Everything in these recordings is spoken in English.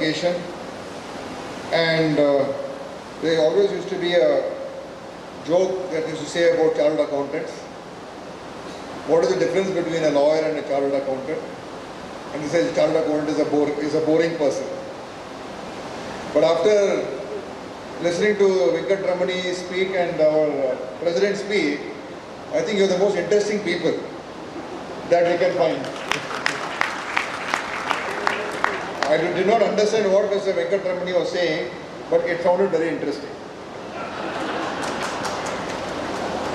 education, and there always used to be a joke that used to say about chartered accountants. What is the difference between a lawyer and a chartered accountant? And he says chartered accountant is a boring person. But after listening to Venkatramani speak and our President speak, I think you're the most interesting people that we can find. I did not understand what Mr. Venkatramani was saying, but it sounded very interesting.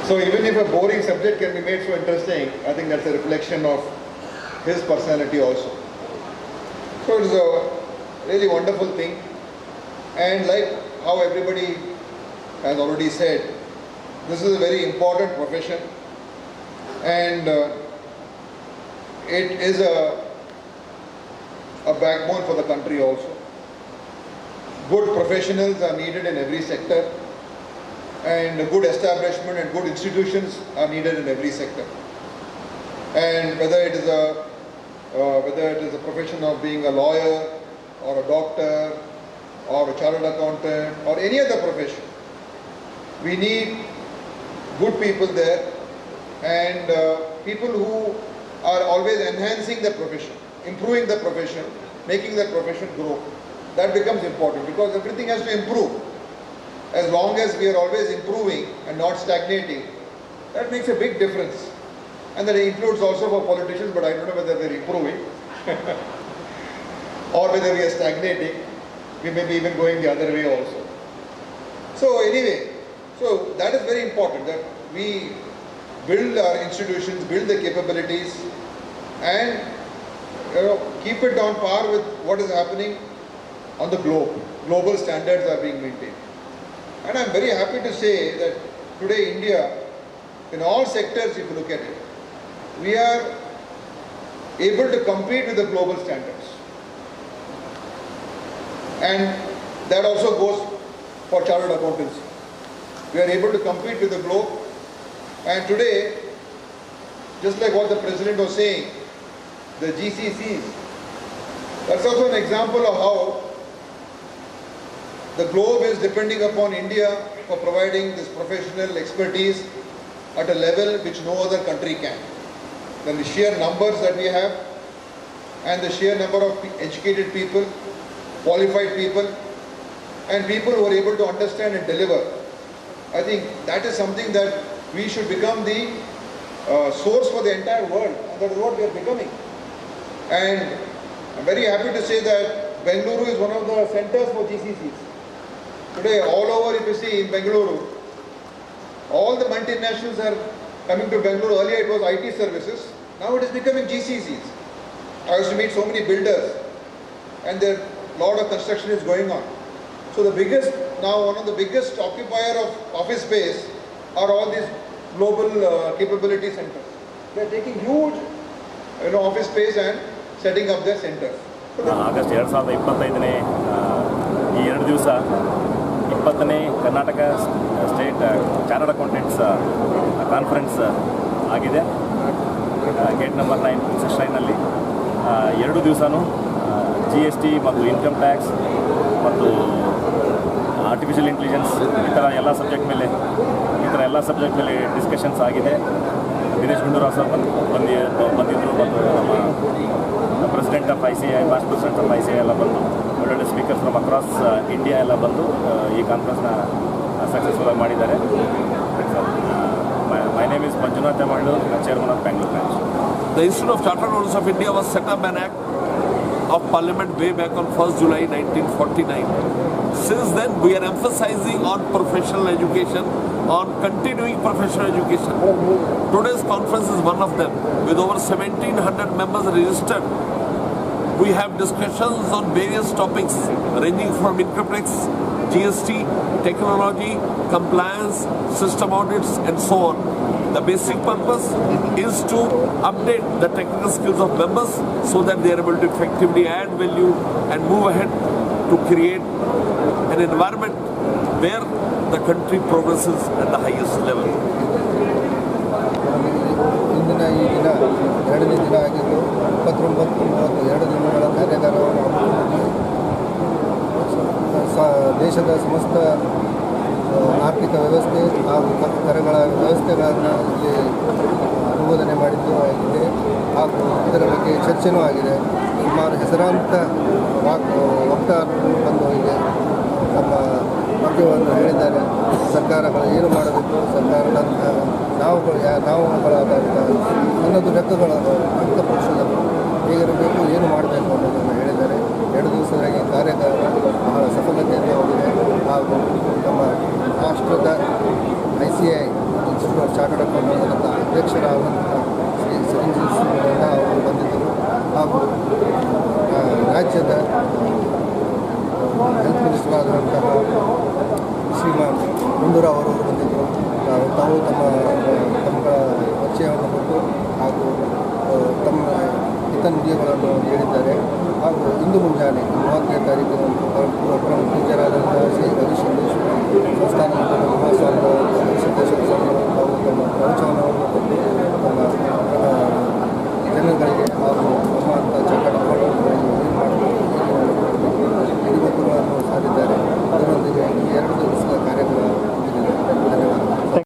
So even if a boring subject can be made so interesting, I think that's a reflection of his personality also. So it's a really wonderful thing. And like how everybody has already said, this is a very important profession, and it is a backbone for the country also. Good professionals are needed in every sector, and good establishment and good institutions are needed in every sector. And whether it is a profession of being a lawyer or a doctor or a chartered accountant or any other profession, we need good people there, and people who are always enhancing the profession, improving the profession, making the profession grow. That becomes important because everything has to improve. As long as we are always improving and not stagnating, that makes a big difference. And that includes also for politicians, but I don't know whether they're improving or whether we are stagnating. We may be even going the other way also. So anyway, so that is very important, that we build our institutions, build the capabilities, and keep it on par with what is happening on the globe. Global standards are being maintained. And I'm very happy to say that today India, in all sectors if you look at it, we are able to compete with the global standards. And that also goes for chartered accountancy. We are able to compete with the globe, and today, just like what the President was saying, the GCCs, that's also an example of how the globe is depending upon India for providing this professional expertise at a level which no other country can. Then the sheer numbers that we have and the sheer number of educated people, qualified people, and people who are able to understand and deliver. I think that is something that we should become the source for the entire world, and that is what we are becoming. And I'm very happy to say that Bengaluru is one of the centers for GCCs. Today, all over, if you see in Bengaluru, all the multinationals are coming to Bengaluru. Earlier it was IT services, now it is becoming GCCs. I used to meet so many builders, and there a lot of construction is going on. So the biggest, now one of the biggest occupier of office space are all these global capability centers. They are taking huge office space and setting up their centers. August 2025 ಈ 2 ದಿವಸ 20ನೇ Karnataka state chartered accountants conference ಆಗಿದೆ. Gate number 969ನಲ್ಲಿ 2 ದಿವಸನೂ GST ಮತ್ತು income tax ಮತ್ತು artificial intelligence ಈ ಥರ ಎಲ್ಲ ಸಬ್ಜೆಕ್ಟ್ ಮೇಲೆ ಡಿಸ್ಕಷನ್ಸ್ ಆಗಿದೆ. ದಿನೇಶ್ ಗುಂಡೂರಾವ್ ಸರ್ ಬಂದಿದ್ದರು ಮತ್ತು ನಮ್ಮ president of ICAI, voice president of ICAI ಎಲ್ಲ ಬಂದು ಒಳ್ಳೊಳ್ಳೆ ಸ್ಪೀಕರ್ಸ್ ಫ್ರಮ್ ಅಕ್ರಾಸ್ ಇಂಡಿಯಾ ಎಲ್ಲ ಬಂದು ಈ ಕಾನ್ಫರೆನ್ಸ್ನ ಸಕ್ಸಸ್ಫುಲ್ ಆಗಿ ಮಾಡಿದ್ದಾರೆ. My name is Manjunath M, Chairman of Bangalore branch. The Institute of Chartered Accountants of India was set up an act of Parliament way back on 1st July 1949. Since then, we are emphasizing on professional education, on continuing professional education. Today's conference is one of them. With over 1,700 members registered, we have discussions on various topics ranging from income tax, GST, technology, compliance, system audits, and so on. The basic purpose is to update the technical skills of members so that they are able to effectively add value and move ahead to create an environment where the country progresses at the highest level. ದೇಶದ ಸಮಸ್ತ ಆರ್ಥಿಕ ವ್ಯವಸ್ಥೆ ಹಾಗೂ ಕರಗಳ ವ್ಯವಸ್ಥೆಗಳನ್ನು ಇಲ್ಲಿ ಅನುಮೋದನೆ ಮಾಡಿದ್ದು ಆಗಿದೆ ಹಾಗೂ ಇದರ ಬಗ್ಗೆ ಚರ್ಚೆನೂ ಆಗಿದೆ. ಸುಮಾರು ಹೆಸರಾಂತ ವಕ್ತಾರರು ಬಂದು ಇಲ್ಲಿ ನಮ್ಮ ಮಧ್ಯವನ್ನು ಹೇಳಿದ್ದಾರೆ. ಸರ್ಕಾರಗಳು ಏನು ಮಾಡಬೇಕು, ಸರ್ಕಾರದ ನಾವುಗಳಾದಂಥ ನನ್ನದು ಲೆಕ್ಕಗಳ ಅಂಕಪಕ್ಷದವರು ಹೇಗಿರಬೇಕು, ಏನು ಮಾಡಬೇಕು ಅನ್ನೋದನ್ನು ಹೇಳಿದ್ದಾರೆ. 2 ದಿವಸದ ಈ ಕಾರ್ಯಕ್ರಮ ಬಹಳ ಸಫಲತೆಯನ್ನು ಹೊಂದಿದೆ ಹಾಗೂ ನಮ್ಮ ರಾಷ್ಟ್ರದ ICAI institute of chartered accountant ಅಧ್ಯಕ್ಷರಾದಂತಹ ಶ್ರೀ ಚರಂಜಿತ್ ಸಿಂಗ್ ನಂದಾ ಅವರು ಬಂದಿದ್ದರು ಹಾಗೂ ರಾಜ್ಯದ ಹೆಲ್ತ್ ಮಿನಿಸ್ಟರ್ ಆದಂತಹ ಶ್ರೀಮಾನ್ ಮಂಜುನಾಥ್ ಅವರು ಬಂದಿದ್ದರು. ತಾವು ತಮ್ಮ ಪರಿಚಯವನ್ನು ಕೊಟ್ಟು ಹಾಗೂ ತಮ್ಮ ಹಿತನುಡಿಗಳನ್ನು ಹೇಳಿದ್ದಾರೆ. ಹಾಗೂ ಇಂದು ಮುಂಜಾನೆ 30ನೇ ತಾರೀಕಿನ ಪರಮ ಪೂಜ್ಯರಾದಂತಹ ಶ್ರೀ ರಘು ಸಂಸ್ಥಾನ